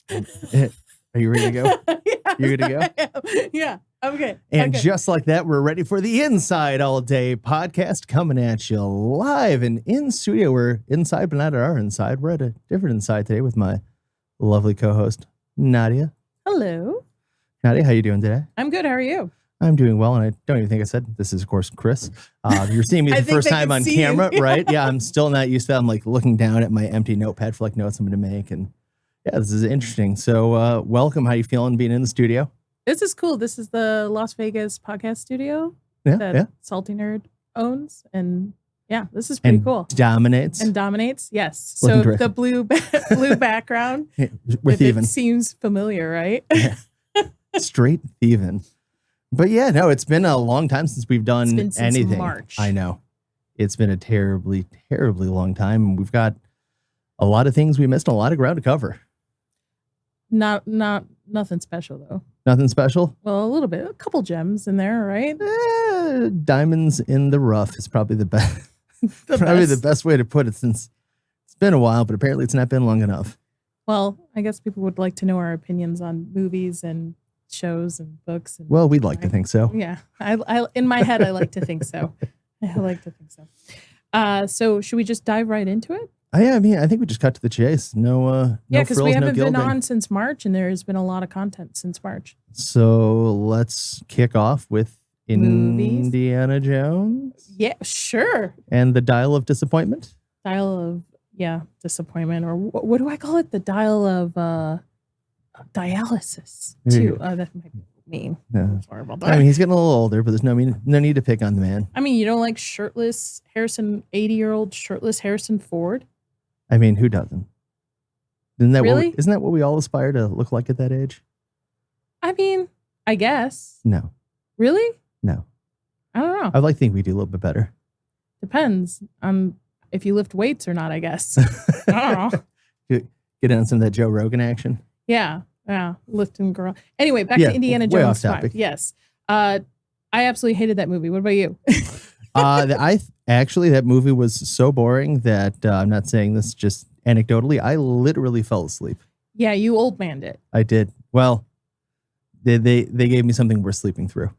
Are you ready to go? Yeah, You ready to go? Yeah. Okay. And okay. just like that, we're ready for the Inside All Day podcast coming at you live and in studio. We're inside, but not at our inside. We're at a different inside today with my lovely co-host, Nadia. Hello. Nadia, how you doing today? I'm good. How are you? I'm doing well, and I don't even think I said this is, of course, Chris. You're seeing me I the think first they time can on see camera, you. right? Yeah, I'm still not used to that. I'm like looking down at my empty notepad for like notes I'm going to make, and yeah, this is interesting. So, welcome. How you feeling being in the studio? This is cool. This is the Las Vegas podcast studio Yeah, that yeah. Salty Nerd owns. And yeah, this is pretty And cool. dominates And dominates. Yes. Looking So terrific. the blue background, with if it even seems familiar, right? straight thieving. But yeah, no, it's been a long time since we've done It's been since anything. March. I know. It's been a terribly, terribly long time. And we've got a lot of things we missed, and a lot of ground to cover. Nothing special though. Nothing special. Well, a little bit, a couple gems in there, right? Diamonds in the rough is probably the best. The Probably best. the best way to put it, since it's been a while, but apparently it's not been long enough. Well, I guess people would like to know our opinions on movies and shows and books. And Well, we'd like to think so. Yeah, I in my head, I like to think so. I like to think so. So should we just dive right into it? I mean, I think we just cut to the chase. No, Yeah, no because frills, we no haven't been gilding. on since March, and there has been a lot of content since March. So let's kick off with Movies? Indiana Jones Yeah, sure. and the Dial of Disappointment. Dial of disappointment, or what do I call it? The dial of dialysis too. That might be mean. Yeah. Sorry about that. I mean, he's getting a little older, but there's no need to pick on the man. I mean, you don't like shirtless Harrison, 80-year-old shirtless Harrison Ford? I mean, who doesn't? Isn't that Really? isn't that what we all aspire to look like at that age? I mean, I guess. No, Really? no. I don't know. I'd like to think we do a little bit better. Depends on if you lift weights or not, I guess. I don't know. Get on some of that Joe Rogan action. Yeah. Lifting girl. Anyway, back Yeah, to Indiana way Jones off 5. topic. Yes. I absolutely hated that movie. What about you? Actually, that movie was so boring that I'm not saying this just anecdotally. I literally fell asleep. Yeah, you old manned it. I did. Well, they gave me something worth sleeping through.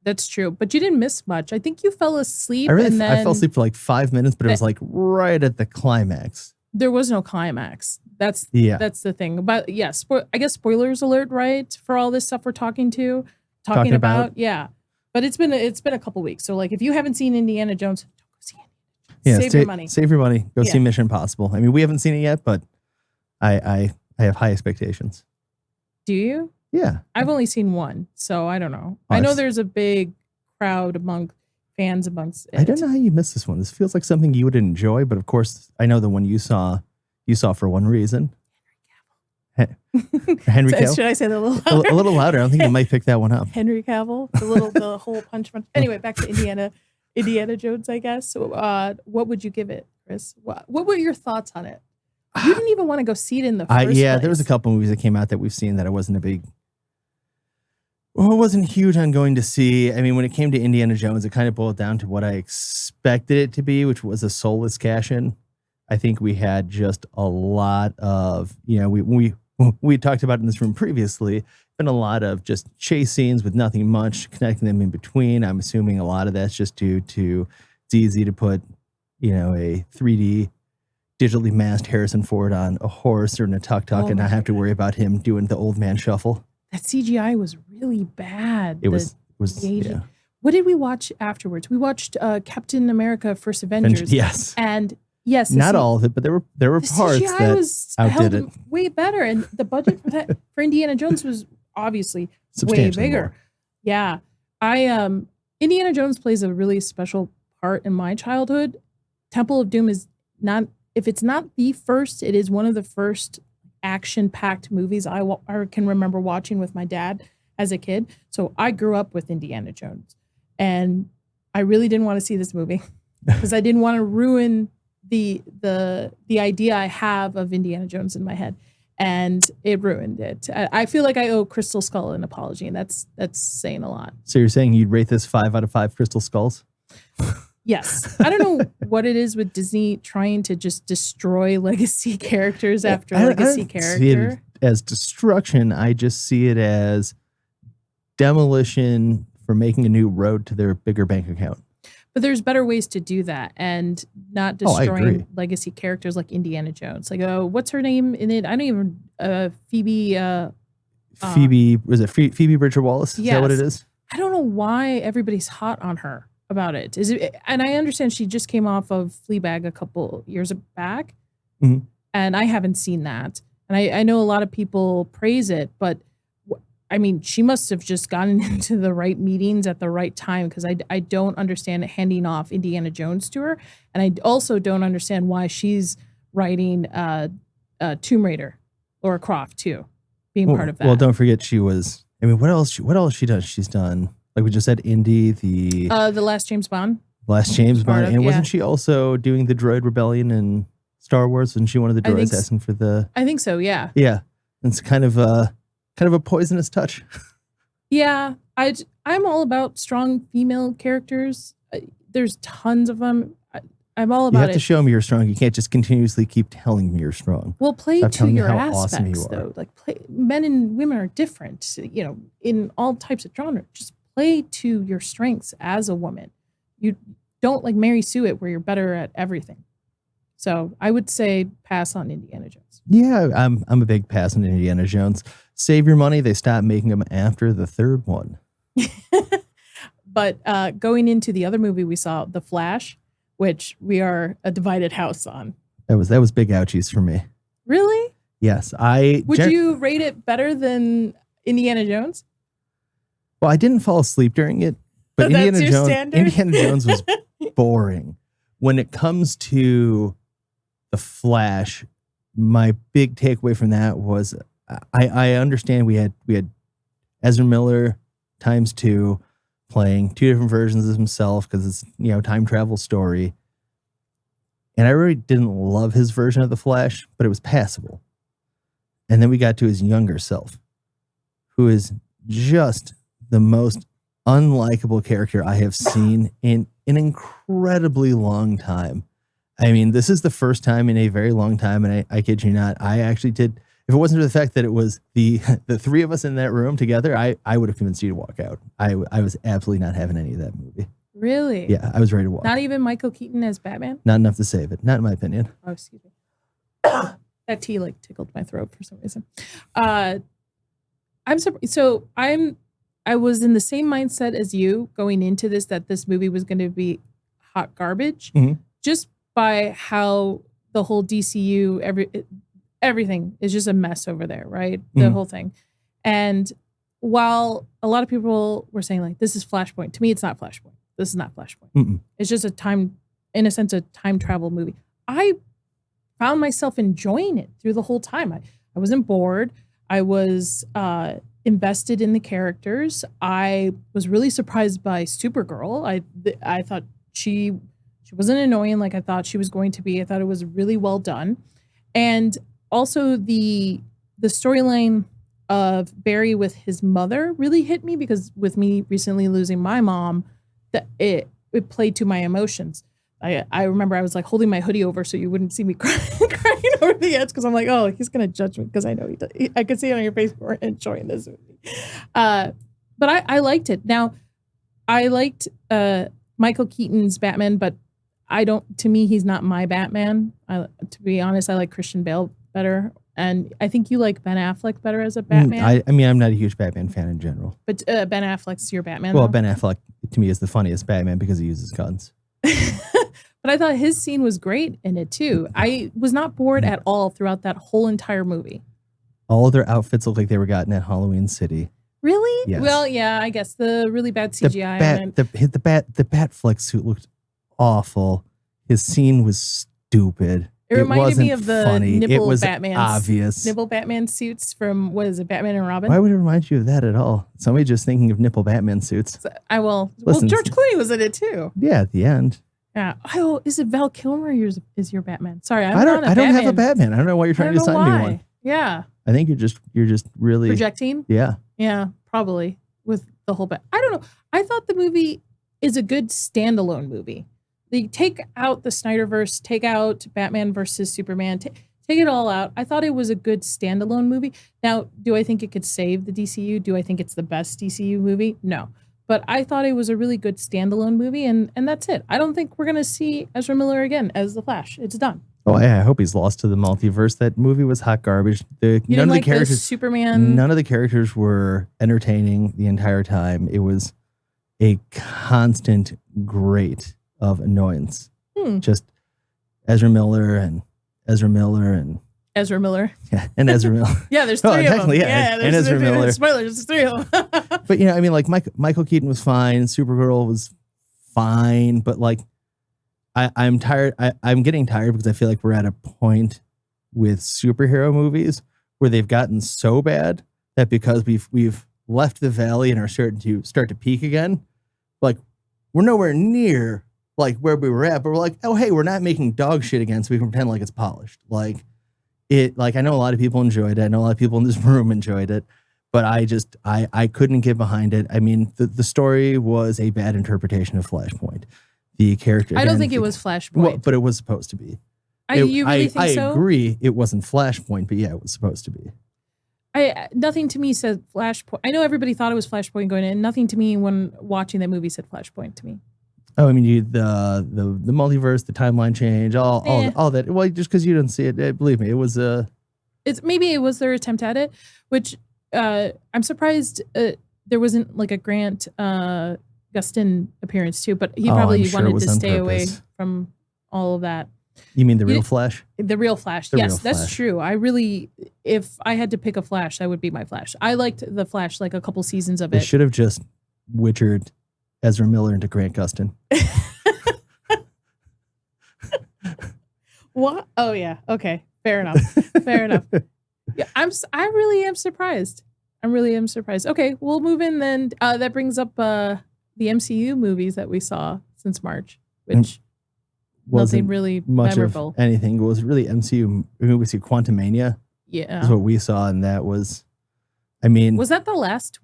That's true. But you didn't miss much. I think you fell asleep. I and then fell asleep for like 5 minutes, but it was like right at the climax. there was no climax. That's Yeah. That's the thing. But yeah, I guess spoilers alert, right? For all this stuff we're talking Talking about. Yeah. But it's been a couple weeks. So like if you haven't seen Indiana Jones, don't go see it. Yeah, Save your money. Save your money. Go Yeah. see Mission Impossible. I mean, we haven't seen it yet, but I have high expectations. Do you? Yeah. I've only seen one, so I don't know. Oh, I know I've- there's a big crowd among fans amongst it. I don't know how you missed this one. This feels like something you would enjoy, but of course, I know the one you saw for one reason. Henry So Cavill. should I say that a little A louder? little louder. I don't think you might pick that one up. Henry Cavill, the whole punch. Anyway, back to Indiana Jones, I guess. So, what would you give it, Chris? What were your thoughts on it? You didn't even want to go see it in the first place. There was a couple movies that came out that we've seen that I wasn't huge on going to see. I mean, when it came to Indiana Jones, it kind of boiled down to what I expected it to be, which was a soulless cash-in. I think we had just a lot of, we talked about in this room previously, been a lot of just chase scenes with nothing much connecting them in between. I'm assuming a lot of that's just due to it's easy to put, a 3D digitally masked Harrison Ford on a horse or in a tuk-tuk Oh and my not have to worry about him doing the old man shuffle. That CGI was really bad. It was aging. yeah. What did we watch afterwards? We watched Captain America: First Avengers. Yes. And yes, Not all of it, but there were the parts CGI that was outdid held it. way better, and the budget for Indiana Jones was obviously way Substantially bigger. more. Yeah, Indiana Jones plays a really special part in my childhood. Temple of Doom is not, if it's not the first, it is one of the first action-packed movies I can remember watching with my dad as a kid. So I grew up with Indiana Jones, and I really didn't want to see this movie because I didn't want to ruin the idea I have of Indiana Jones in my head, and it ruined it. I feel like I owe Crystal Skull an apology, and that's saying a lot. So you're saying you'd rate this 5 out of 5 crystal skulls? Yes. I don't know what it is with Disney trying to just destroy legacy characters after legacy see it character. as destruction. I just see it as demolition for making a new road to their bigger bank account. But there's better ways to do that and not Oh, I destroying agree. legacy characters like Indiana Jones. Like, what's her name in it? I don't even Phoebe. Phoebe, was it Phoebe Bridger Wallace? Is that what it Yes. is? I don't know why everybody's hot on her about it. Is it? And I understand she just came off of Fleabag a couple years back, Mhm. and I haven't seen that. And I know a lot of people praise it, but I mean, she must have just gotten into the right meetings at the right time because I don't understand handing off Indiana Jones to her, and I also don't understand why she's writing Tomb Raider, Laura Croft too, being part of that. Well, don't forget she was. I mean, what else she done? She's done, like we just said, Indy, the Last James Bond. last James part Bond, of- and yeah. wasn't she also doing the Droid Rebellion in Star Wars? Wasn't she one of the I think droids s- asking for the? I think so. Yeah. Yeah, it's kind of a poisonous touch. Yeah, I'm all about strong female characters. There's tons of them. I'm all You about have to it. show me you're strong. You can't just continuously keep telling me you're strong. Well, play Stop to telling me your how aspects, awesome you are. though. Like, men and women are different, in all types of genre. Just play to your strengths as a woman. You don't like Mary Sue it where you're better at everything. So I would say pass on Indiana Jones. Yeah, I'm a big pass on Indiana Jones. Save your money. They stopped making them after the third one. But going into the other movie we saw, The Flash, which we are a divided house on. That was big ouchies for me. Really? Yes, Would you rate it better than Indiana Jones? Well, I didn't fall asleep during it, but That's Indiana your Jones. standard? Indiana Jones was boring. When it comes to the Flash, my big takeaway from that was I understand we had Ezra Miller ×2 playing two different versions of himself because it's time travel story. And I really didn't love his version of the Flash, but it was passable. And then we got to his younger self, who is just the most unlikable character I have seen in an incredibly long time. I mean, this is the first time in a very long time, and I kid you not, I actually did. If it wasn't for the fact that it was the three of us in that room together, I would have convinced you to walk out. I was absolutely not having any of that movie. Really? Yeah, I was ready to walk. Not even Michael Keaton as Batman? Not enough to save it. Not in my opinion. Oh, excuse me. That tea tickled my throat for some reason. I'm surprised. So I was in the same mindset as you going into this, that this movie was going to be hot garbage, Mhm. just by how the whole DCU, everything is just a mess over there, right? The Mhm. whole thing. And while a lot of people were saying like, this is Flashpoint, to me, it's not Flashpoint. This is not Flashpoint. Mm-mm. It's just a time travel movie. I found myself enjoying it through the whole time. I wasn't bored. I was invested in the characters. I was really surprised by Supergirl. I thought she wasn't annoying like I thought she was going to be. I thought it was really well done. And also the storyline of Barry with his mother really hit me, because with me recently losing my mom, that it played to my emotions. I remember I was like holding my hoodie over so you wouldn't see me crying over the edge, because I'm like, oh, he's gonna judge me, because I know he does. I could see it on your face for enjoying this movie. But I liked it. Now, I liked Michael Keaton's Batman, but to me, he's not my Batman. To be honest, I like Christian Bale better. And I think you like Ben Affleck better as a Batman. I mean, I'm not a huge Batman fan in general. But Ben Affleck's your Batman. Well, though? Ben Affleck to me is the funniest Batman because he uses guns. But I thought his scene was great in it too. I was not bored at all throughout that whole entire movie. All of their outfits look like they were gotten at Halloween City. Really? Yes. Well, yeah, I guess the really bad CGI on it. The Batfleck suit looked awful. His scene was stupid. It reminded me wasn't of the funny. It nipple was Batman obvious. nipple Batman suits from, what is it, Batman and Robin? Why would it remind you of that at all? Somebody just thinking of nipple Batman suits. Well, Listen, George Clooney was in it too. Yeah, at the end. Yeah. Oh, is it Val Kilmer is your Batman? Sorry, I don't have a Batman. I don't know why you're I trying don't to know assign me why. one. Yeah. I think you're just really Projecting? Yeah. Yeah, probably with the whole I don't know. I thought the movie is a good standalone movie. they take out the Snyderverse, take out Batman versus Superman, take it all out. I thought it was a good standalone movie. Now, do I think it could save the DCU? Do I think it's the best DCU movie? No. But I thought it was a really good standalone movie, and that's it. I don't think we're going to see Ezra Miller again as the Flash. It's done. Oh, yeah, I hope he's lost to the multiverse. That movie was hot garbage. You None of like the characters, the Superman. none of the characters were entertaining the entire time. It was a constant grate of annoyance. Just Ezra Miller and Ezra Miller. yeah, and Ezra Miller. Yeah, there's three of them. Yeah, and Ezra Miller. Spoilers, there's three of them. But I mean, like Michael Keaton was fine. Supergirl was fine, but like I'm tired. I'm getting tired because I feel like we're at a point with superhero movies where they've gotten so bad that because we've left the valley and are starting to start to peak again, like we're nowhere near like where we were at, but we're like, oh hey, we're not making dog shit again, so we can pretend like it's polished. Like I know a lot of people enjoyed it. I know a lot of people in this room enjoyed it, but I couldn't get behind it. I mean, the story was a bad interpretation of Flashpoint. The character. I don't think it was Flashpoint. Well, but it was supposed to be. You really think so? I agree it wasn't Flashpoint, but yeah, it was supposed to be. Nothing to me said Flashpoint. I know everybody thought it was Flashpoint going in. Nothing to me when watching that movie said Flashpoint to me. Oh, I mean, the multiverse, the timeline change, all that. Well, just because you didn't see it, believe me, it was maybe it was their attempt at it, which I'm surprised there wasn't like a Grant Gustin appearance too, but he probably wanted to stay away from all of that. You mean the real Flash? The real Flash. Yes, that's true. If I had to pick a Flash, that would be my Flash. I liked the Flash, like a couple seasons of it. They should have just witchered Ezra Miller into Grant Gustin. What? Oh yeah. Okay. Fair enough. Fair enough. Yeah, I really am surprised. Okay, we'll move in then. That brings up the MCU movies that we saw since March, which nothing really much memorable. Of anything. It was really MCU. I mean, we see Quantumania. Yeah, is what we saw, and that was. I mean, was that the last?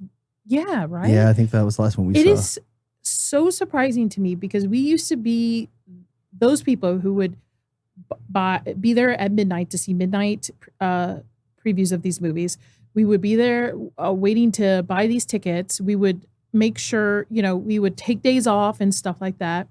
Yeah, right. Yeah, I think that was the last one we saw. It is so surprising to me because we used to be those people who would be there at midnight to see midnight previews of these movies. We would be there waiting to buy these tickets. We would make sure, we would take days off and stuff like that.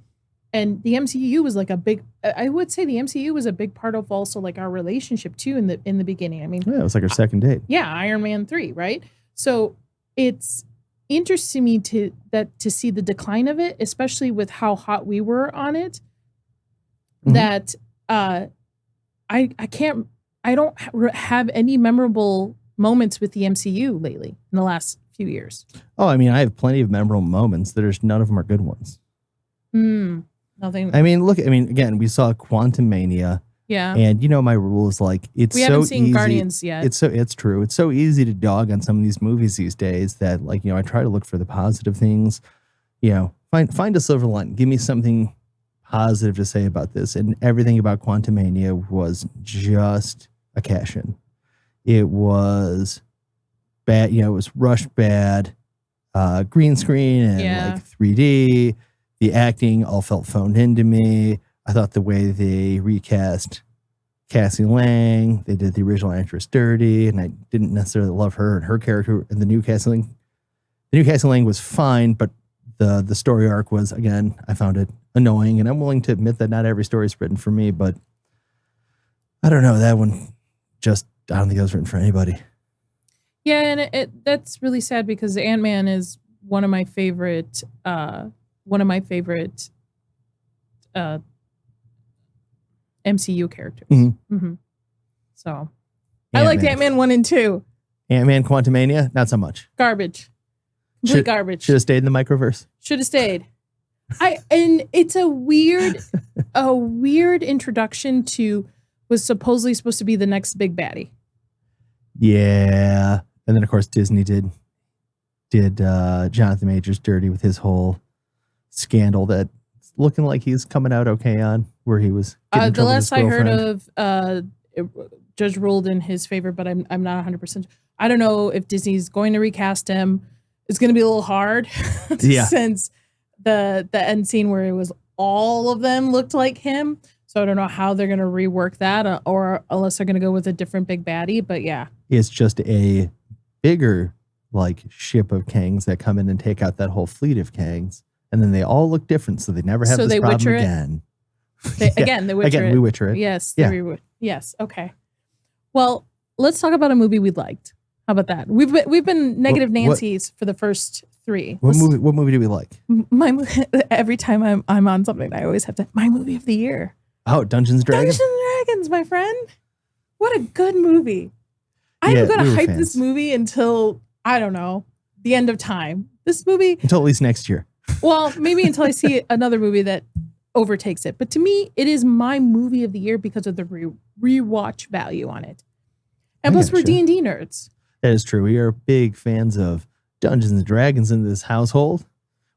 And the MCU was like I would say the MCU was a big part of also like our relationship too in the beginning. I mean, yeah, it was like our second date. Yeah, Iron Man 3, right? So it's interesting to me to see the decline of it, especially with how hot we were on it. Mm-hmm. That I don't have any memorable moments with the MCU lately in the last few years. Oh, I mean, I have plenty of memorable moments. None of them are good ones. Nothing. I mean, again, we saw Quantumania. Yeah. And my rule is like, we haven't seen Guardians yet. It's true. It's so easy to dog on some of these movies these days that like, I try to look for the positive things, find a silver lining. Give me something positive to say about this. And everything about Quantumania was just a cash in. It was bad. It was rushed bad, green screen and like 3D. The acting all felt phoned into me. I thought the way they recast Cassie Lang, they did the original actress dirty, and I didn't necessarily love her and her character. And the new Cassie Lang, was fine, but the story arc was, again, I found it annoying, and I'm willing to admit that not every story is written for me, but I don't know, that one I don't think it was written for anybody. Yeah, and that's really sad because Ant-Man is one of my favorite MCU characters. Mm-hmm. Mm-hmm. So Ant-Man. I liked Ant-Man 1 and 2. Ant-Man Quantumania, not so much. Garbage. Complete garbage. Should have stayed in the microverse. Should have stayed. And it's a weird introduction to was supposedly supposed to be the next big baddie. Yeah. And then of course Disney did Jonathan Majors dirty with his whole scandal that looking like he's coming out okay on, where he was the last I heard of Judge ruled in his favor, but I'm not 100%. I don't know if Disney's going to recast him. It's going to be a little hard since the end scene where it was all of them looked like him. So I don't know how they're going to rework that or unless they're going to go with a different big baddie. But yeah. It's just a bigger like ship of Kangs that come in and take out that whole fleet of Kangs. And then they all look different. So they never have this problem Witcher again. Again, they Witcher again, we Witcher it. Yes. Yeah. Yes. Okay. Well, let's talk about a movie we liked. How about that? We've been negative Nancy's for the first 3. What movie do we like? Every time I'm on something, I always have to my movie of the year. Oh, Dungeons & Dragons. Dungeons & Dragons, my friend. What a good movie. I'm going to hype this movie until, I don't know, the end of time. This movie. Until at least next year. Well, maybe until I see another movie that overtakes it. But to me, it is my movie of the year because of the rewatch value on it. And plus, we're D&D nerds. That is true. We are big fans of Dungeons & Dragons in this household.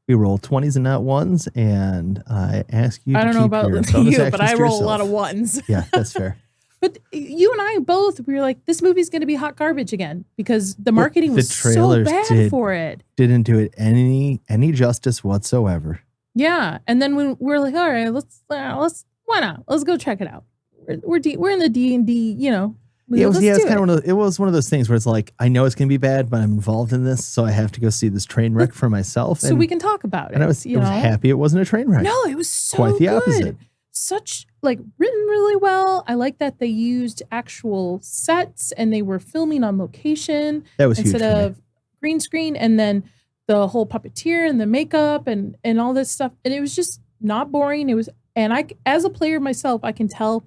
We roll 20s and not 1s, and I ask you I don't know about you, but I roll a lot of 1s. Yeah, that's fair. But you and I both, we were like, this movie's going to be hot garbage again because the marketing was so bad for it. Didn't do it any justice whatsoever. Yeah, and then when we're like, all right, let's why not? Let's go check it out. We're in the D&D, you know. Yeah, it's kind of it was one of those things where it's like, I know it's gonna be bad, but I'm involved in this, so I have to go see this train wreck for myself. So we can talk about it. And I was happy it wasn't a train wreck. No, it was so quite the opposite. Such like written really well. I like that they used actual sets and they were filming on location. That was instead huge of green screen, and then the whole puppeteer and the makeup and all this stuff. And it was just not boring. It was, and I, as a player myself, I can tell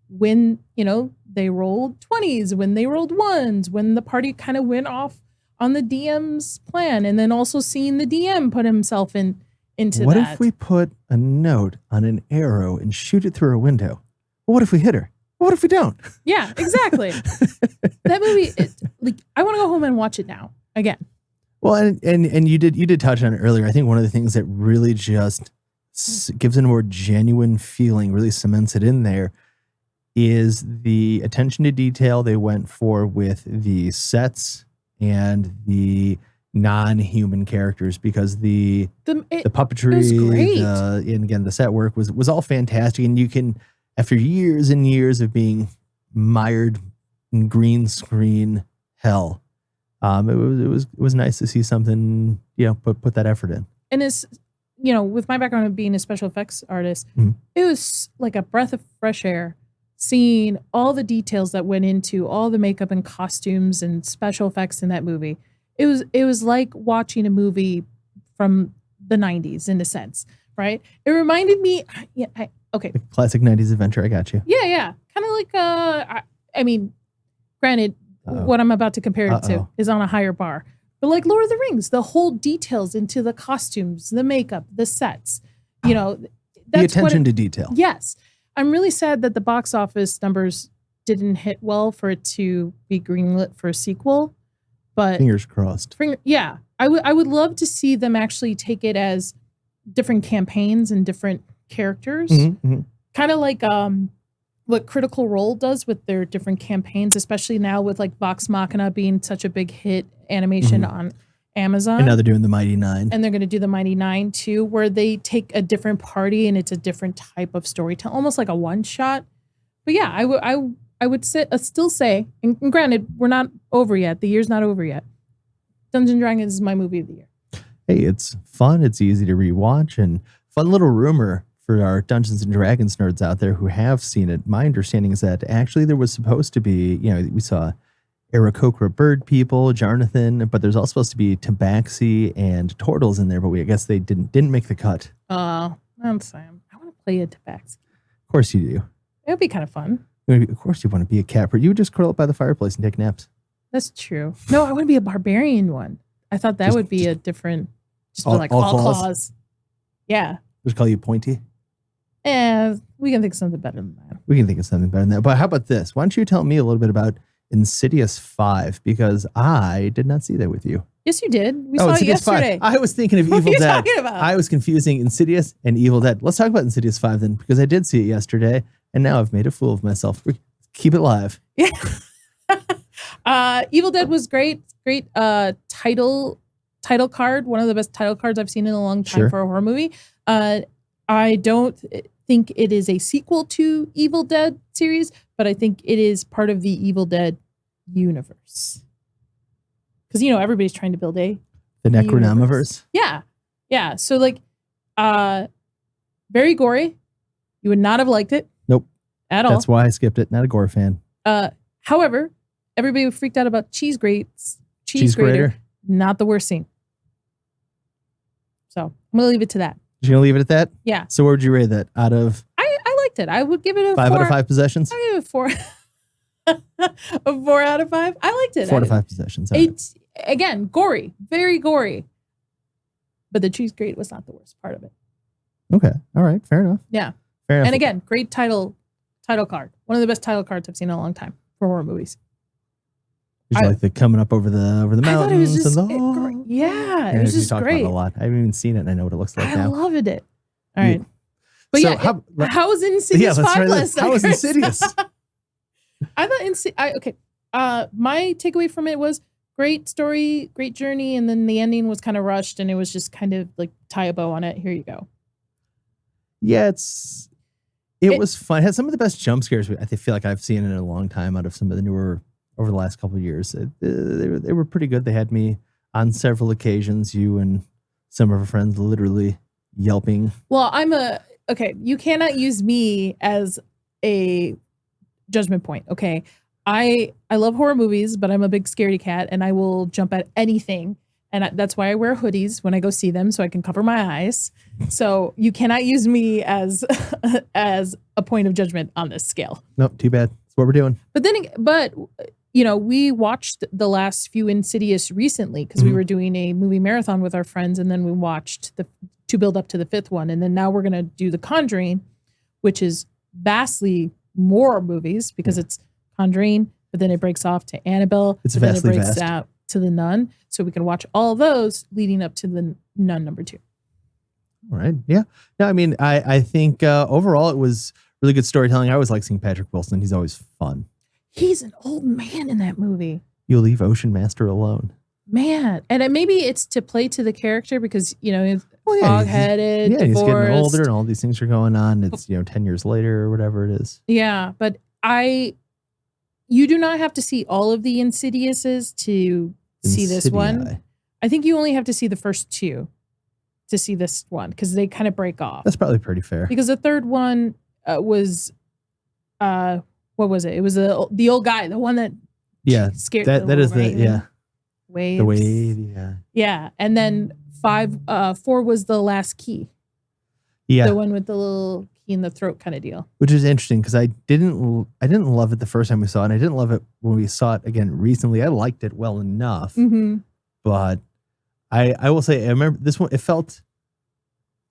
when, you know, they rolled 20s, when they rolled 1s, when the party kind of went off on the DM's plan, and then also seeing the DM put himself into what that. If we put a note on an arrow and shoot it through a window? Well, what if we hit her? What if we don't? Yeah, exactly. That movie, like, I want to go home and watch it now again. Well, and you did touch on it earlier. I think one of the things that really just gives it a more genuine feeling, really cements it in there, is the attention to detail they went for with the sets and the non-human characters, because the puppetry, was great. And again, the set work was all fantastic. And you can, after years and years of being mired in green screen hell, it was nice to see something, you know, put that effort in. And it's, you know, with my background of being a special effects artist, it was like a breath of fresh air seeing all the details that went into all the makeup and costumes and special effects in that movie. It was like watching a movie from the 90s in a sense, right? It reminded me, okay. Classic 90s adventure, I got you. Yeah. Kind of like, I mean, granted, what I'm about to compare it to is on a higher bar. But like Lord of the Rings, the whole details into the costumes, the makeup, the sets, you know. That's the attention to detail. Yes. I'm really sad that the box office numbers didn't hit well for it to be greenlit for a sequel. But fingers crossed. Yeah. I would love to see them actually take it as different campaigns and different characters. Kind of like what Critical Role does with their different campaigns, especially now with like Vox Machina being such a big hit animation on Amazon. And now they're doing the Mighty Nine. And they're going to do the Mighty Nine too, where they take a different party and it's a different type of storytelling, almost like a one shot. But yeah, I would still say, and granted, we're not over yet. The year's not over yet. Dungeons & Dragons is my movie of the year. Hey, it's fun. It's easy to rewatch, and fun little rumor for our Dungeons & Dragons nerds out there who have seen it. My understanding is that actually there was supposed to be, you know, we saw Aarakocra bird people, Jarnathan, but there's also supposed to be Tabaxi and Tortles in there, but I guess they didn't make the cut. Oh, I'm Sam. I want to play a Tabaxi. Of course you do. It would be kind of fun. Of course you want to be a cat, but you would just curl up by the fireplace and take naps. That's true. No, I want to be a barbarian one. I thought that would be a different, just all, like all claws. Yeah. Just call you Pointy? We can think of something better than that. We can think of something better than that. But how about this? Why don't you tell me a little bit about Insidious 5, because I did not see that with you. Yes, you did. We saw it yesterday. 5. I was thinking of Evil Dead. What are you talking about? I was confusing Insidious and Evil Dead. Let's talk about Insidious 5 then, because I did see it yesterday, and now I've made a fool of myself. Keep it live. Yeah. Evil Dead was great. Great title card. One of the best title cards I've seen in a long time for a horror movie. I don't think it is a sequel to Evil Dead series, but I think it is part of the Evil Dead universe. Because, everybody's trying to build the Necronomiverse. Yeah. So, very gory. You would not have liked it. Nope. At all. That's why I skipped it. Not a gore fan. However, everybody freaked out about cheese grater. Not the worst scene. So, I'm going to leave it to that. You're going to leave it at that? Yeah. So, where would you rate that out of? I liked it. I would give it a 5 4. out of 5 possessions? I'll give it a 4. A 4 out of 5. I liked it. 4 to 5 possessions. Right. It's, again, gory. Very gory. But the cheese grate was not the worst part of it. Okay. All right. Fair enough. Yeah. Fair enough. And again, great title card. One of the best title cards I've seen in a long time for horror movies. Did you like the coming up over the mountains? I thought it was just and it was just talked great. About it a lot. I haven't even seen it, and I know what it looks like now. I loved it. All right. Yeah. But so how was Insidious 5 last night? How was Insidious? I thought okay. My takeaway from it was great story, great journey, and then the ending was kind of rushed, and it was just kind of like tie a bow on it. Here you go. Yeah, it was fun. It had some of the best jump scares I feel like I've seen in a long time out of some of the newer over the last couple of years. They were pretty good. They had me on several occasions. You and some of our friends literally yelping. Well, okay. You cannot use me as a judgment point. Okay. I love horror movies, but I'm a big scaredy cat and I will jump at anything. And that's why I wear hoodies when I go see them so I can cover my eyes. So you cannot use me as a point of judgment on this scale. Nope, too bad. That's what we're doing. But we watched the last few Insidious recently because we were doing a movie marathon with our friends, and then we watched to build up to the 5th one, and then now we're gonna do The Conjuring, which is vastly more movies because it's Conjuring, but then it breaks off to Annabelle. It's but vastly then it breaks vast. out to The Nun, so we can watch all those leading up to The Nun number 2. All right. Yeah. No, I mean, I think overall it was really good storytelling. I always like seeing Patrick Wilson. He's always fun. He's an old man in that movie. You'll leave Ocean Master alone. Man. And maybe it's to play to the character because, he's fog-headed, he's getting divorced. older and all these things are going on. It's, 10 years later or whatever it is. Yeah. But you do not have to see all of the Insidiouses to see this one. I think you only have to see the first 2 to see this one because they kind of break off. That's probably pretty fair. Because the third one was, what was it? It was the old guy, the one that scared. That is the Waves. The wave, yeah. And then 4 was the last key. Yeah, the one with the little key in the throat kind of deal. Which is interesting because I didn't love it the first time we saw it, and I didn't love it when we saw it again recently. I liked it well enough, but I will say I remember this one. It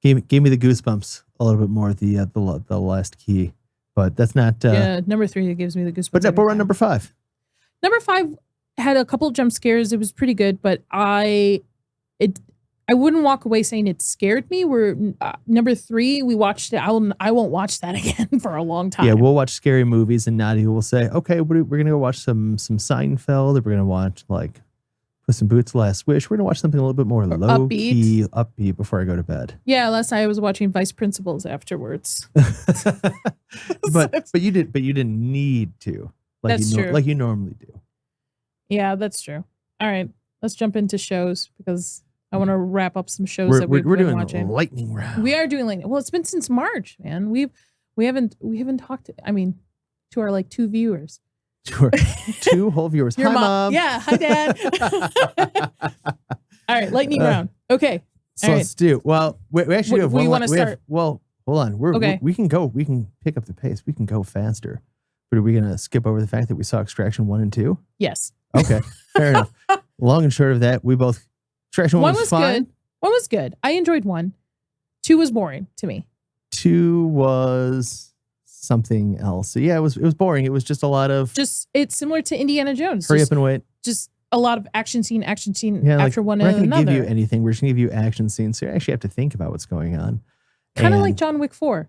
gave me the goosebumps a little bit more. The last key, but that's not. Number 3 that gives me the goosebumps. But we're on number 5. Number 5 had a couple of jump scares. It was pretty good, but I wouldn't walk away saying it scared me. We're number 3. We watched it. I won't watch that again for a long time. Yeah, we'll watch scary movies, and Nadia will say, "Okay, we're gonna go watch some Seinfeld. Or we're gonna watch like Puss in Boots: Last Wish. We're gonna watch something a little bit more low key, upbeat before I go to bed." Yeah, last night I was watching Vice Principals afterwards. but you didn't need to. That's true. Like you normally do. Yeah, that's true. All right, let's jump into shows because I want to wrap up some shows that we're doing watching. Lightning round. We are doing lightning. Well, it's been since March, man. We haven't talked. I mean, to our 2 viewers. To our 2 whole viewers. Your Hi, Mom. Yeah. Hi, Dad. All right, lightning round. Okay. So let's do. Well, we actually have one. We want to start. Well, hold on. We can go. We can pick up the pace. We can go faster. But are we going to skip over the fact that we saw Extraction 1 and 2? Yes. Okay. Fair enough. Long and short of that, we both. Extraction 1 was fine. Good. 1 was good. I enjoyed 1. 2 was boring to me. 2 was something else. So yeah, it was boring. It was just a lot of. It's similar to Indiana Jones. Hurry up and wait. Just a lot of action scene yeah, after one another. We're not another. going to give you anything. We're just going to give you action scenes. So you actually have to think about what's going on. Kind of like John Wick 4.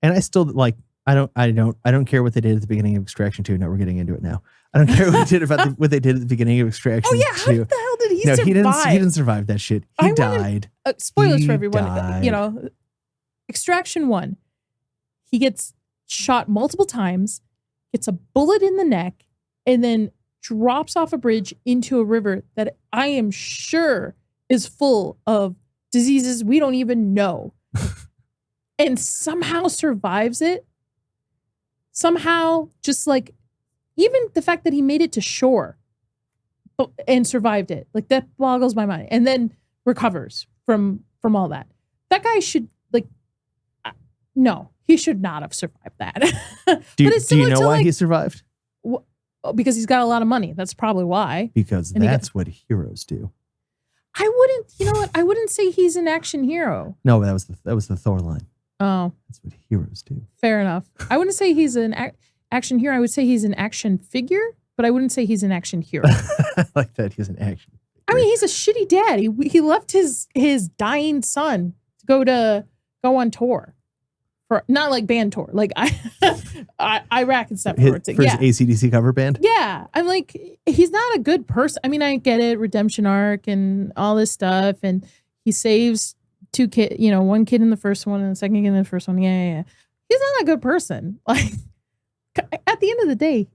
And I still like. I don't care what they did at the beginning of Extraction 2. No, we're getting into it now. I don't care what they did what they did at the beginning of Extraction 2. Oh yeah, how the hell did he survive? He didn't survive that shit. He died. Spoilers he for everyone. Died. Extraction 1, he gets shot multiple times, gets a bullet in the neck, and then drops off a bridge into a river that I am sure is full of diseases we don't even know. And somehow survives it. Somehow, just like, even the fact that he made it to shore and survived it, like, that boggles my mind. And then recovers from all that. That guy should, like, no, he should not have survived that. Do you know why he survived? Because he's got a lot of money. That's probably why. Because that's what heroes do. I wouldn't, you know what? I wouldn't say he's an action hero. No, that was the Thor line. Oh, that's what heroes do. Fair enough. I wouldn't say he's an action hero. I would say he's an action figure, but I wouldn't say he's an action hero. I like that he's an action figure. I mean, he's a shitty dad. He left his dying son to go on tour. For not like band tour, like Iraq and stuff. For his AC/DC cover band? Yeah. I'm like, he's not a good person. I mean, I get it, redemption arc and all this stuff. And he saves two kids, you know, one kid in the first one and the second kid in the first one. Yeah. He's not a good person. Like, at the end of the day,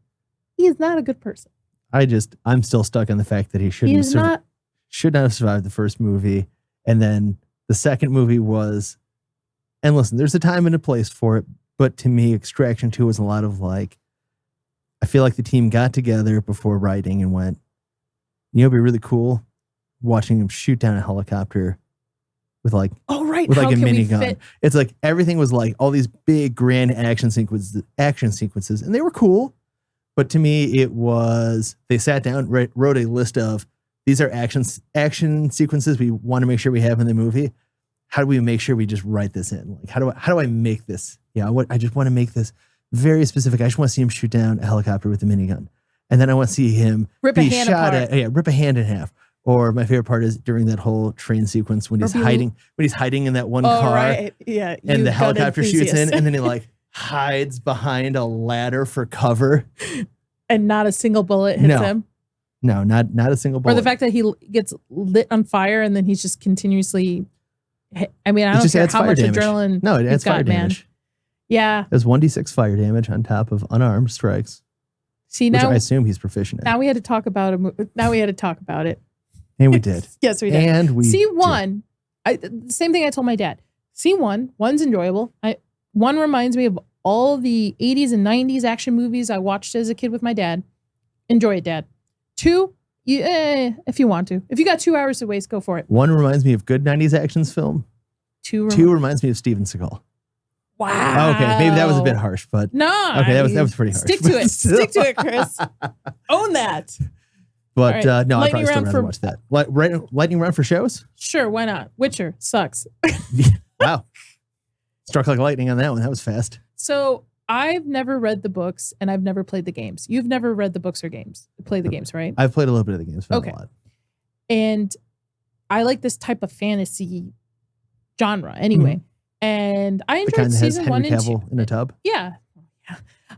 he is not a good person. I'm still stuck on the fact that he should not have survived the first movie. And then the second movie was, and listen, there's a time and a place for it. But to me, Extraction 2 was a lot of like, I feel like the team got together before writing and went, you know, it'd be really cool watching him shoot down a helicopter with like, with like a minigun. It's like everything was like all these big grand action sequences, and they were cool. But to me, it was, they sat down, wrote a list of, these are action sequences we want to make sure we have in the movie. How do we make sure we just write this in? Like, how do I make this? Yeah, I just want to make this very specific. I just want to see him shoot down a helicopter with a minigun. And then I want to see him rip a hand in half. Or my favorite part is during that whole train sequence when he's hiding in that one car. Right. Yeah. And the helicopter shoots in, and then he like hides behind a ladder for cover. And not a single bullet hits him. No, not a single bullet. Or the fact that he gets lit on fire and then he's just continuously, I mean, I don't care how much adrenaline. No, it adds fire damage. Man. Yeah. There's 1d6 fire damage on top of unarmed strikes. See, now, which I assume he's proficient in. Now we had to talk about it. And we did. Yes, we did. And we C1, same thing I told my dad. One's enjoyable. One reminds me of all the 80s and 90s action movies I watched as a kid with my dad. Enjoy it, Dad. 2, if you want to. If you got 2 hours to waste, go for it. 1 reminds me of good 90s actions film. 2 reminds me of Steven Seagal. Wow. Okay, maybe that was a bit harsh, but no. Okay, that was pretty harsh. Stick to it. Stick to it, Chris. Own that. But right. No, I probably still rather watch that. Lightning round for shows? Sure, why not? Witcher sucks. Wow. Struck like lightning on that one. That was fast. So I've never read the books and I've never played the games. You've never read the books or played the games, right? I've played a little bit of the games, but not a lot. And I like this type of fantasy genre anyway. Mm-hmm. And I enjoyed season 1 and 2. In a tub? Yeah.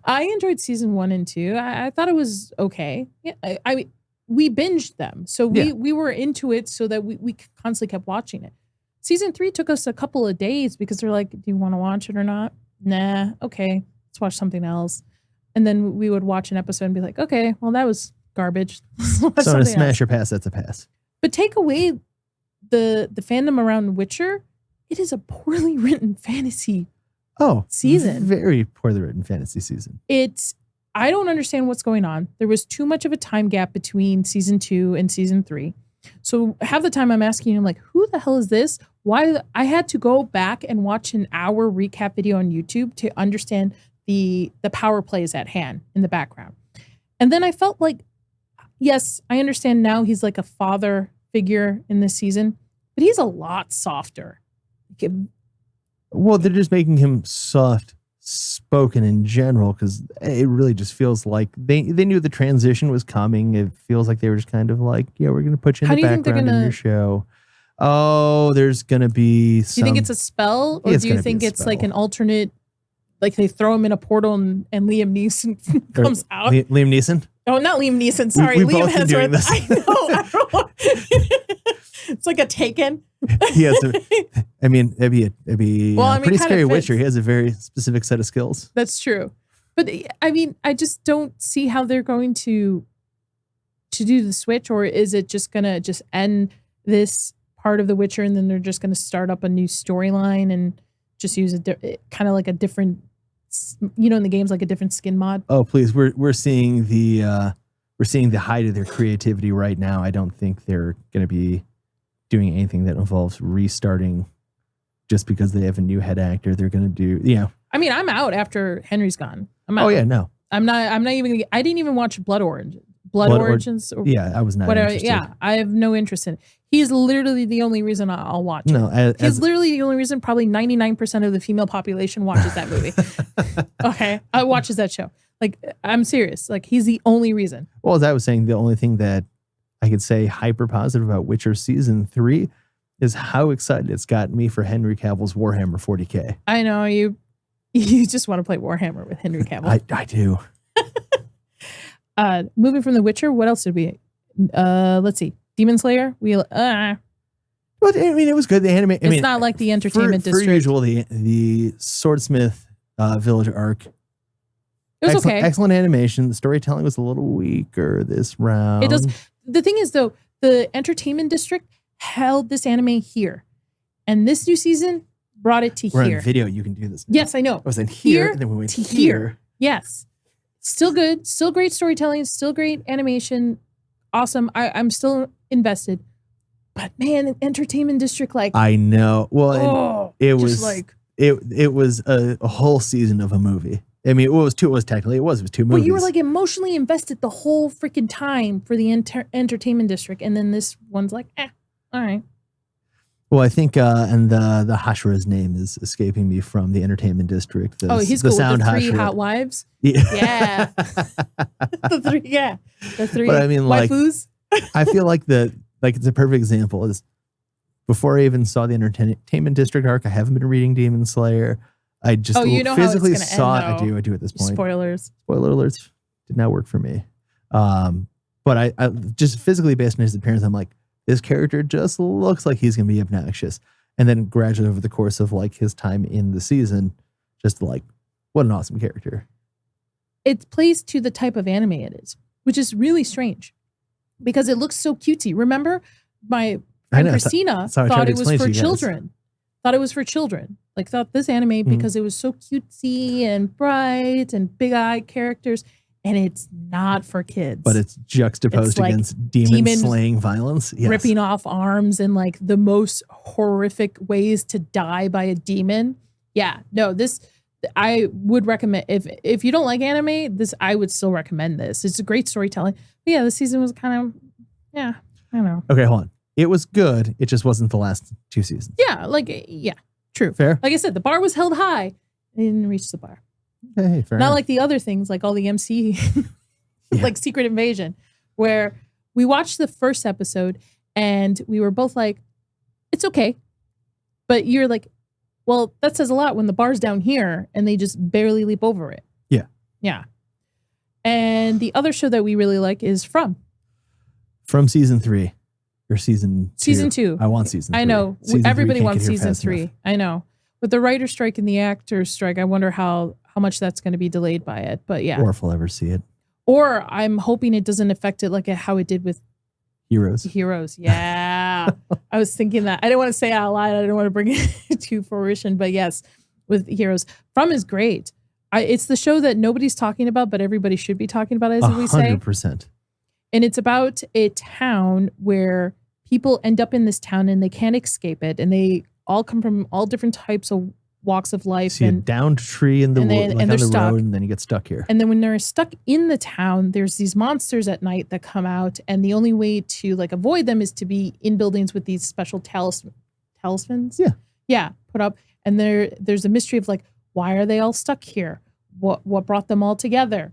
I enjoyed season 1 and 2. I thought it was okay. Yeah, we binged them. So we were into it so that we constantly kept watching it. Season 3 took us a couple of days because they're like, do you want to watch it or not? Nah, okay, let's watch something else. And then we would watch an episode and be like, okay, well, that was garbage. So to smash or pass, that's a pass. But take away the fandom around Witcher, it is a poorly written fantasy season. Very poorly written fantasy season. I don't understand what's going on. There was too much of a time gap between season 2 and season 3. So half the time I'm asking him, like, who the hell is this? Why? I had to go back and watch an hour recap video on YouTube to understand the power plays at hand in the background. And then I felt like, yes, I understand now he's like a father figure in this season, but he's a lot softer. Well, they're just making him soft spoken in general because it really just feels like they knew the transition was coming. It feels like they were just kind of like, yeah, we're going to put you in the background in your show. Oh, there's going to be some... Do you think it's a spell? Or do you think it's like an alternate, like they throw him in a portal and Liam Neeson comes out? Liam Neeson? Oh, not Liam Neeson. Sorry, Liam Hemsworth. I know. It's like a Taken. He has to... I mean, it'd be Well, a I mean, pretty kinda scary fits. Witcher. He has a very specific set of skills. That's true. But I mean, I just don't see how they're going to do the switch, or is it just gonna just end this part of The Witcher and then they're just gonna start up a new storyline and just use kind of like a different, in the games like a different skin mod. Oh, please, we're seeing the height of their creativity right now. I don't think they're going to be doing anything that involves restarting just because they have a new head actor. They're going to do, I mean, I'm out after Henry's gone. I'm out. Oh yeah, no. I'm not even. I didn't even watch Blood Origins. Or Yeah, I was not whatever. interested. Yeah, I have no interest in it. He's literally the only reason I'll watch it. No, He's literally the only reason probably 99% of the female population watches that movie. Okay, watches that show. Like, I'm serious. Like, he's the only reason. well, as I was saying, the only thing that I could say hyper positive about Witcher season 3 is how excited it's gotten me for Henry Cavill's Warhammer 40K. I know you just want to play Warhammer with Henry Cavill. I do. Moving from The Witcher, what else did we? Let's see. Demon Slayer. But I mean, it was good. The anime. It's not like the Entertainment for District. usual, the Swordsmith Village arc. It was okay. Excellent animation. The storytelling was a little weaker this round. It does. The thing is, though, the Entertainment District held this anime here, and this new season brought it to We're here. on video. You can do this now. Yes, I know. I was in here, Here and then we went to here. Yes, still good. Still great storytelling. Still great animation. Awesome. I'm still invested. But man, Entertainment District, like, I know. Well, it was just like. it was a whole season of a movie. I mean, it was two movies. But you were like emotionally invested the whole freaking time for the Entertainment District, and then this one's like, all right. Well, I think, and the Hashira's name is escaping me from the Entertainment District. He's the cool sound with the three Hashira. hot wives. Yeah. The three But I mean, like, waifus. I feel like it's a perfect example is before I even saw the Entertainment District arc, I haven't been reading Demon Slayer. I just physically saw it. I do at this point. Spoilers. Spoiler alerts did not work for me. But I just physically based on his appearance, I'm like, this character just looks like he's gonna be obnoxious. And then gradually over the course of like his time in the season, just like, what an awesome character. It plays to the type of anime it is, which is really strange because it looks so cutesy. Remember, my friend Christina thought it was for children. Thought it was for children. Like, thought this anime because it was so cutesy and bright and big eye characters, and it's not for kids. But it's juxtaposed against demon slaying violence. Yes. Ripping off arms and like the most horrific ways to die by a demon. Yeah, no, this I would recommend. If you don't like anime, this I would still recommend this. It's a great storytelling. But yeah, the season was kind of, I don't know. Okay, hold on. It was good. It just wasn't the last two seasons. Yeah, true. Fair. Like I said, the bar was held high. It didn't reach the bar. Hey, fair Not enough. like the other things, like all the MC, like Secret Invasion, where we watched the first episode and we were both like, it's okay. But you're like, well, that says a lot when the bar's down here and they just barely leap over it. Yeah. Yeah. And the other show that we really like is From season 3 or season 2. Season 2. I want season 3. I know. Season Everybody 3 can't wants get here season fast 3. enough. I know. With the writer's strike and the actor's strike, I wonder how much that's going to be delayed by it. But yeah. Or if we'll ever see it. Or I'm hoping it doesn't affect it like how it did with Heroes. Yeah. I was thinking that. I didn't want to say it out loud. I didn't want to bring it to fruition. But yes, with Heroes. From is great. It's the show that nobody's talking about, but everybody should be talking about, as we say. 100%. And it's about a town where people end up in this town and they can't escape it. And they all come from all different types of walks of life. See a downed tree in the wood, like on the road, and then you get stuck here. And then when they're stuck in the town, there's these monsters at night that come out, and the only way to like avoid them is to be in buildings with these special talismans. Yeah, put up. And there's a mystery of like, why are they all stuck here? What brought them all together?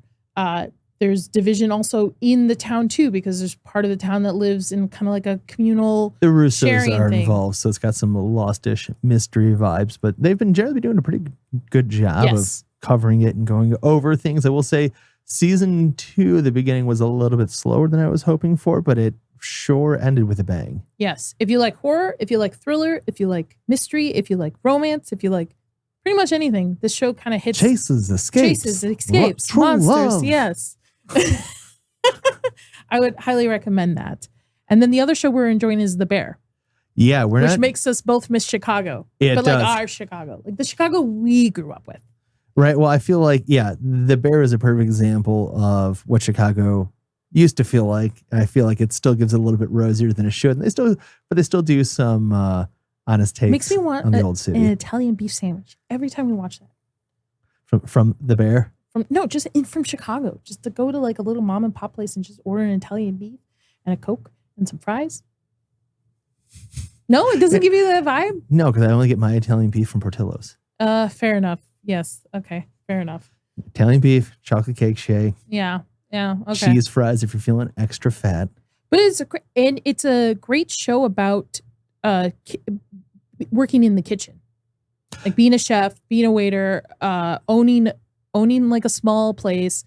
There's division also in the town too, because there's part of the town that lives in kind of like a communal. The Russos sharing are thing. involved, so it's got some Lost-ish mystery vibes, but they've been generally doing a pretty good job of covering it and going over things. I will say season 2, the beginning was a little bit slower than I was hoping for, but it sure ended with a bang. Yes. If you like horror, if you like thriller, if you like mystery, if you like romance, if you like pretty much anything, this show kind of hits. Chases, escapes. Monsters. Love. Yes. I would highly recommend that. And then the other show we're enjoying is The Bear. Yeah, which makes us both miss Chicago. It but does. like our Chicago. Like the Chicago we grew up with. Right. Well, I feel like, yeah, The Bear is a perfect example of what Chicago used to feel like. And I feel like it still gives it a little bit rosier than it should. And they still do some honest takes. Makes me want on the old city. an Italian beef sandwich every time we watch that. From The Bear? From Chicago. Just to go to like a little mom and pop place and just order an Italian beef and a Coke and some fries. No, it doesn't give you that vibe? No, because I only get my Italian beef from Portillo's. Fair enough. Yes. Okay. Fair enough. Italian beef, chocolate cake shake. Yeah. Yeah. Okay. Cheese fries if you're feeling extra fat. But it's a great show about working in the kitchen, like being a chef, being a waiter, owning like a small place.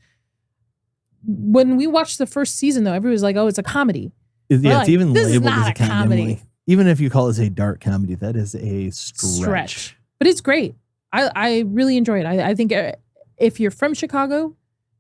When we watched the first season, though, everybody was like, "Oh, it's a comedy." Yeah, it's even this is labeled not as a comedy. comedy. Like, even if you call this a dark comedy, that is a stretch. But it's great. I really enjoy it. I think if you're from Chicago,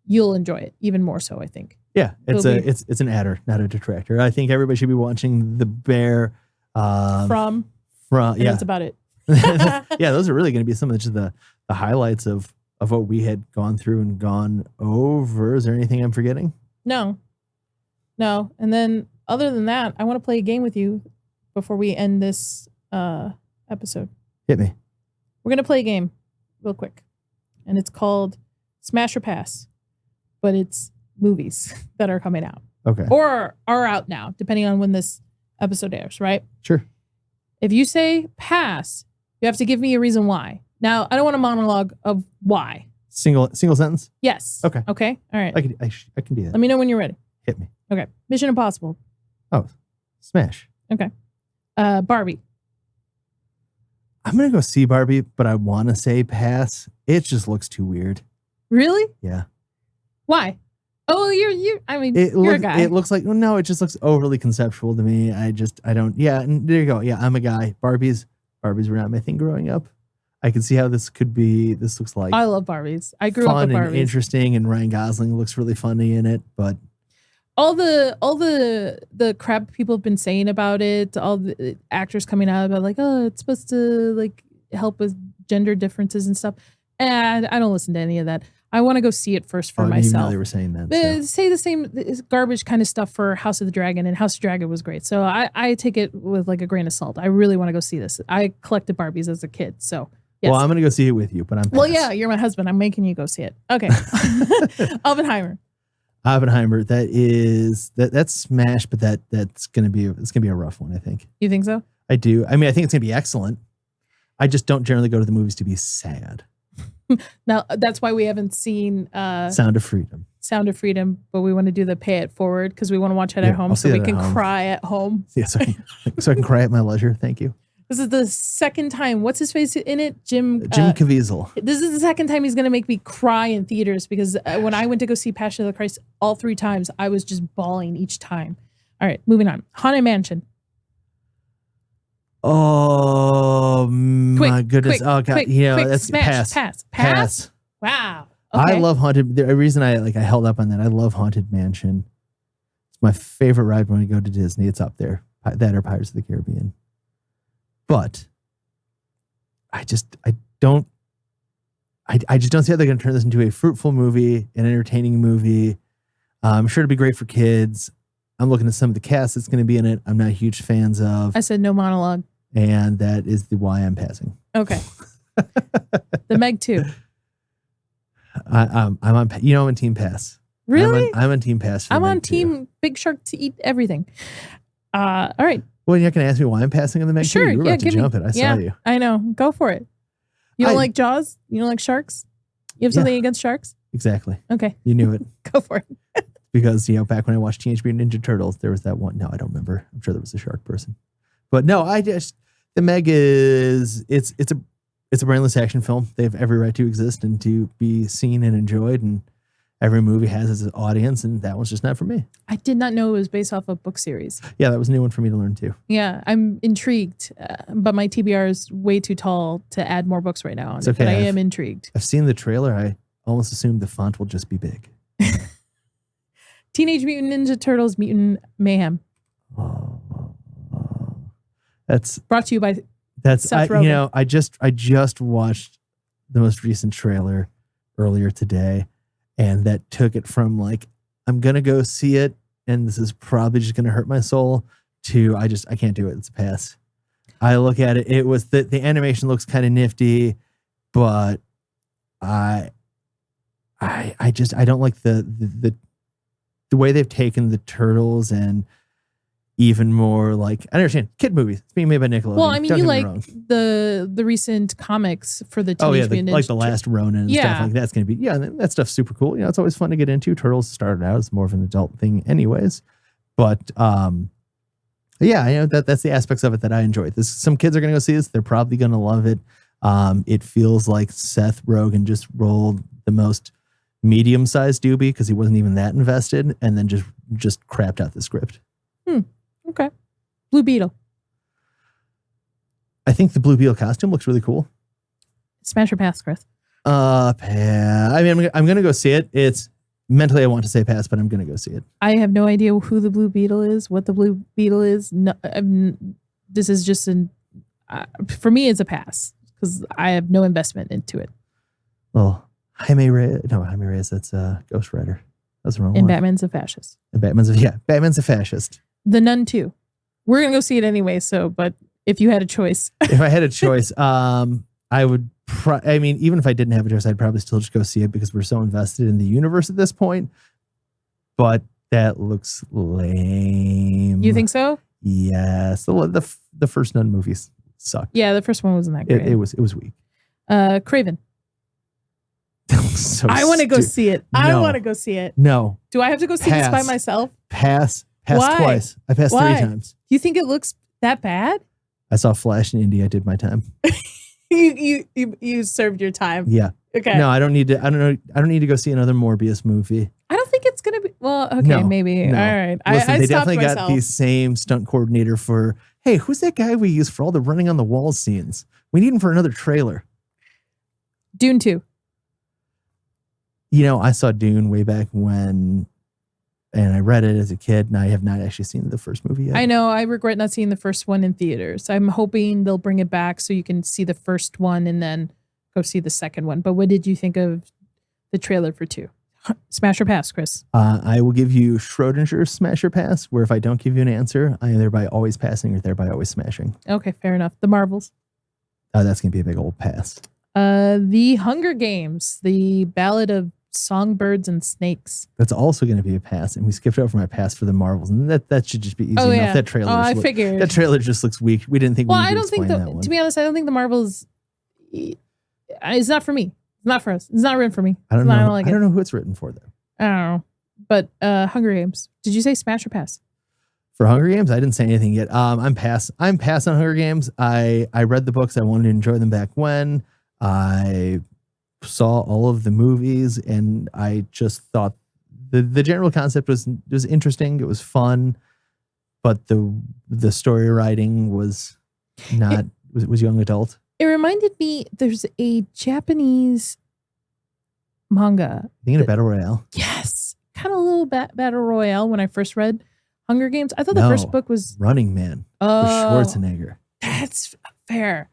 you'll enjoy it even more so, I think. Yeah, it's an adder, not a detractor. I think everybody should be watching The Bear. From yeah, that's about it. Yeah, those are really going to be some of the highlights of what we had gone through and gone over. Is there anything I'm forgetting? No. And then other than that, I want to play a game with you before we end this episode. Hit me. We're going to play a game real quick. And it's called Smash or Pass. But it's movies that are coming out. Okay. Or are out now, depending on when this episode airs, right? Sure. If you say pass, you have to give me a reason why. Now, I don't want a monologue of why. Single sentence? Yes. Okay. Okay. All right. I can do that. Let me know when you're ready. Hit me. Okay. Mission Impossible. Oh, Smash. Okay. Barbie. I'm going to go see Barbie, but I want to say pass. It just looks too weird. Really? Yeah. Why? Oh, you're a guy. It looks like, no, it just looks overly conceptual to me. I don't, yeah, and there you go. Yeah, I'm a guy. Barbies were not my thing growing up. I can see how this looks like. I love Barbies. I grew up with Barbies. Fun and interesting, and Ryan Gosling looks really funny in it, but all the crap people have been saying about it, all the actors coming out about like, oh, it's supposed to like help with gender differences and stuff. And I don't listen to any of that. I want to go see it first for myself. Even though they were saying that. So. Say the same garbage kind of stuff for House of the Dragon, and House of the Dragon was great. So I take it with like a grain of salt. I really want to go see this. I collected Barbies as a kid, so yes. Well, I'm going to go see it with you, but I'm. Well, yeah, you're my husband. I'm making you go see it. Okay. Oppenheimer. That's Smash, but it's gonna be a rough one, I think. You think so? I do. I mean, I think it's gonna be excellent. I just don't generally go to the movies to be sad. Now that's why we haven't seen Sound of Freedom. But we want to do the Pay It Forward because we want to watch it at home so we can cry at home. Yeah, so I can cry at my leisure. Thank you. This is the second time. What's his face in it? Jim Caviezel. This is the second time he's going to make me cry in theaters because when I went to go see Passion of the Christ all 3 times, I was just bawling each time. All right, moving on. Haunted Mansion. Oh my goodness! Oh god, that's smash, pass. Wow. Okay. I love Haunted. The reason I held up on that. I love Haunted Mansion. It's my favorite ride when I go to Disney. It's up there. That or Pirates of the Caribbean. But I just don't see how they're going to turn this into a fruitful movie, an entertaining movie. I'm sure it'll be great for kids. I'm looking at some of the cast that's going to be in it. I'm not huge fans of. I said no monologue. And that is why I'm passing. Okay. The Meg 2. I'm on. I'm on Team Pass. Really? I'm on Team Pass. I'm on Team Big Shark to eat everything. All right. Well, you're not going to ask me why I'm passing on the Meg 2? Sure. You were about to jump it. I saw you. I know. Go for it. You don't like Jaws? You don't like sharks? You have something against sharks? Exactly. Okay. You knew it. Go for it. Because, back when I watched Teenage Mutant Ninja Turtles, there was that one. No, I don't remember. I'm sure there was a shark person. But no, the Meg it's a brainless action film. They have every right to exist and to be seen and enjoyed. And every movie has its audience, and that one's just not for me. I did not know it was based off a book series. Yeah, that was a new one for me to learn too. Yeah, I'm intrigued, but my TBR is way too tall to add more books right now. It's okay. But I am intrigued. I've seen the trailer. I almost assumed the font will just be big. Teenage Mutant Ninja Turtles Mutant Mayhem. That's brought to you by Seth Rogen. I just watched the most recent trailer earlier today, and that took it from like, I'm gonna go see it, and this is probably just gonna hurt my soul, to I can't do it. It's a pass. I look at it. It was the animation looks kind of nifty, but I don't like the way they've taken the turtles, and even more like, I understand kid movies. It's being made by Nickelodeon. Well, I mean, Don't you get me like wrong. the recent comics for the Teenage Mutant like Ninja the last Ronin and stuff like that's going to be, that stuff's super cool. It's always fun to get into. Turtles started out as more of an adult thing anyways. But that's the aspects of it that I enjoy. Some kids are going to go see this. They're probably going to love it. It feels like Seth Rogen just rolled the most medium-sized doobie because he wasn't even that invested, and then just crapped out the script. Okay. Blue Beetle. I think the Blue Beetle costume looks really cool. Smash or pass, Chris? I mean, I'm going to go see it. It's mentally, I want to say pass, but I'm going to go see it. I have no idea who the Blue Beetle is, what the Blue Beetle is. No, this is just for me, it's a pass because I have no investment into it. Well, Jaime Reyes, that's Ghost Rider. That's the wrong one. And Batman's a fascist. And Batman's a fascist. The Nun 2. We're going to go see it anyway, but if you had a choice. If I had a choice, I would, even if I didn't have a choice, I'd probably still just go see it because we're so invested in the universe at this point. But that looks lame. You think so? Yes. The first Nun movies sucked. Yeah, the first one wasn't that great. It was weak. Craven. So I want to go see it. No. I want to go see it. No. Do I have to go see this by myself? Pass Why? twice. I passed Why? 3 times. Do you think it looks that bad? I saw Flash in India. I did my time. You served your time. Yeah. Okay. No, I don't need to. I don't need to go see another Morbius movie. I don't think it's gonna be. Well, okay, No, maybe. no. All right. Listen, I they stopped definitely myself. got the same stunt coordinator for. Hey, who's that guy we use for all the running on the wall scenes? We need him for another trailer. Dune 2. I saw Dune way back when, and I read it as a kid, and I have not actually seen the first movie yet. I know. I regret not seeing the first one in theaters. I'm hoping they'll bring it back so you can see the first one and then go see the second one. But what did you think of the trailer for 2? Smash or pass, Chris? I will give you Schrodinger's smash or pass, where if I don't give you an answer, I am thereby always passing or thereby always smashing. Okay, fair enough. The Marvels. That's going to be a big old pass. The Hunger Games, the Ballad of Songbirds and Snakes. That's also going to be a pass, and we skipped over my pass for the Marvels, and that should just be easy enough. Yeah. That trailer. I figured that trailer just looks weak. We didn't think. Well, we I don't think that one. to be honest, I don't think the Marvels. It's not for me. It's not for us. It's not written for me. I don't know. I don't know who it's written for though. I don't know. But Hunger Games. Did you say smash or pass? For Hunger Games, I didn't say anything yet. I'm pass on Hunger Games. I read the books. I wanted to enjoy them back when I saw all of the movies, and I just thought the general concept was interesting. It was fun, but the story writing was not was young adult. It reminded me. There's a Japanese manga. Thinking of Battle Royale. Yes, kind of a little battle royale. When I first read Hunger Games, I thought the first book was Running Man with Schwarzenegger. That's fair.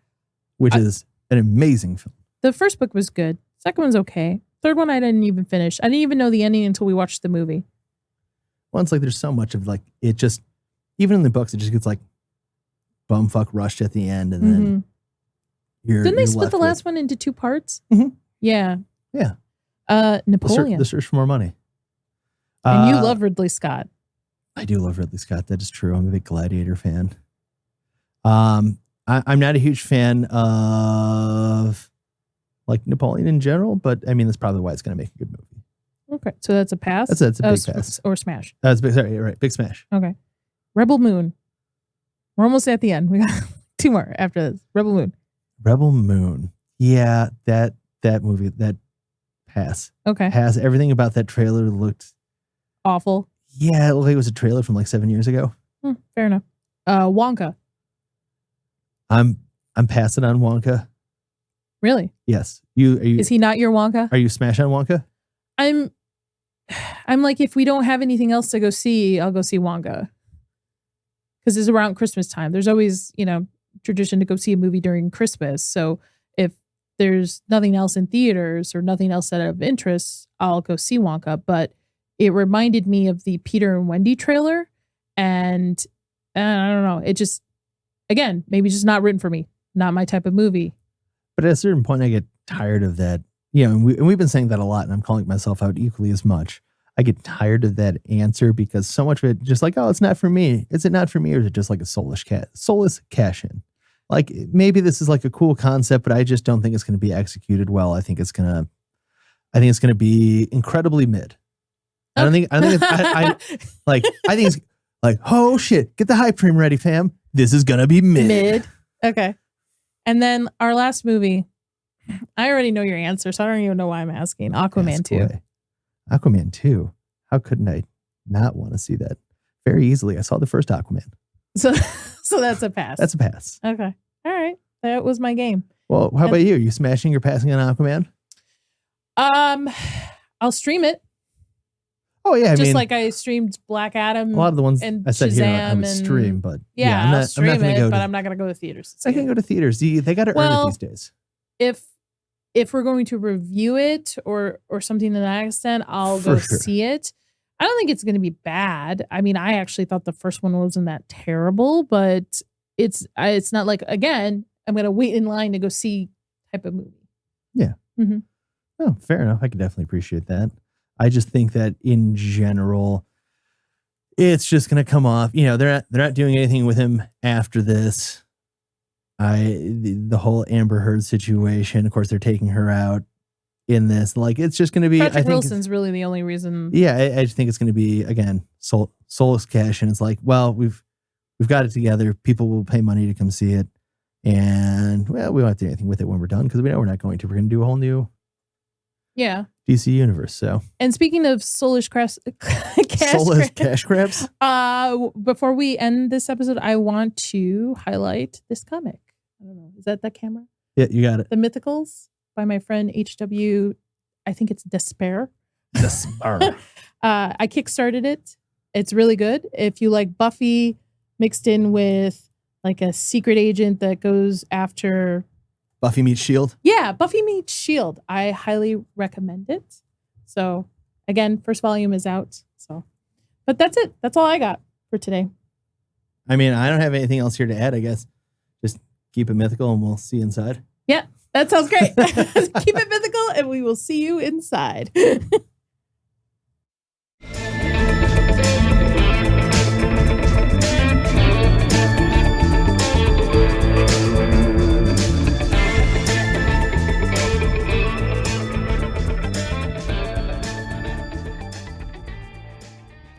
Which is an amazing film. The first book was good. Second one's okay. Third one I didn't even finish. I didn't even know the ending until we watched the movie. Well, it's like there's so much of like it just even in the books it just gets like bumfuck rushed at the end, and then didn't they split the last one into 2 parts? Mm-hmm. Yeah. Yeah. Napoleon. The Search for More Money. And you love Ridley Scott. I do love Ridley Scott. That is true. I'm a big Gladiator fan. I'm not a huge fan of like Napoleon in general, but I mean that's probably why it's going to make a good movie. Okay, so that's a pass. That's a big pass or smash. That's big. Sorry, you're right. Big smash. Okay, Rebel Moon. We're almost at the end. We got 2 more after this. Rebel Moon. Rebel Moon. Yeah, that movie. That Pass. Okay. Pass. Everything about that trailer looked, Awful. yeah, it looked like it was a trailer from like 7 years ago. Fair enough. Wonka. I'm passing on Wonka. Really? Yes. You Is he not your Wonka? are you smash on Wonka? I'm like, if we don't have anything else to go see, I'll go see Wonka. Because it's around Christmas time. There's always, tradition to go see a movie during Christmas. So if there's nothing else in theaters or nothing else that of interest, I'll go see Wonka. But it reminded me of the Peter and Wendy trailer. And I don't know. It just, again, maybe just not written for me. Not my type of movie. But at a certain point, I get tired of that. And we've been saying that a lot, and I'm calling myself out equally as much. I get tired of that answer because so much of it just like, oh, it's not for me. Is it not for me? Or is it just like a soulless cash in? Like maybe this is like a cool concept, but I just don't think it's going to be executed well. I think it's going to be incredibly mid. I think it's like, oh shit, get the hype train ready, fam. This is going to be mid. Okay. And then our last movie, I already know your answer, so I don't even know why I'm asking. Aquaman 2. Aquaman 2. How couldn't I not want to see that? Very easily. I saw the first Aquaman. So that's a pass. That's a pass. Okay. All right. That was my game. Well, how about you? You smashing or passing on Aquaman? I'll stream it. Oh yeah, Just like I streamed Black Adam. A lot of the ones and I said here I Shazam would stream, but I'll stream I'm not it, gonna but I'm not gonna go to theaters. I can't go to theaters. They got to earn it these days. If we're going to review it or something to that extent, I'll go see it. I don't think it's going to be bad. I mean, I actually thought the first one wasn't that terrible, but it's not like, again, I'm going to wait in line to go see type of movie. Yeah. Mm-hmm. Oh, fair enough. I can definitely appreciate that. I just think that in general, it's just going to come off. They're not doing anything with him after this. The whole Amber Heard situation. Of course, they're taking her out in this. Like, it's just going to be. Patrick Wilson's really the only reason. Yeah, I just think it's going to be again soulless cash, and it's like, well, we've got it together. People will pay money to come see it, and well, we won't do anything with it when we're done because we know we're not going to. We're going to do a whole new. Yeah. DC universe. So, and speaking of soulless cash grabs, before we end this episode, I want to highlight this comic. I don't know, is that the camera? Yeah, you got it. The Mythicals by my friend HW. I think it's Despair. Despair. I kickstarted it. It's really good. If you like Buffy mixed in with like a secret agent that goes after. Buffy meets S.H.I.E.L.D.? Yeah, Buffy meets S.H.I.E.L.D. I highly recommend it. So, again, first volume is out. But that's it. That's all I got for today. I mean, I don't have anything else here to add, I guess. Just keep it mythical and we'll see you inside. Yeah, that sounds great. Keep it mythical and we will see you inside.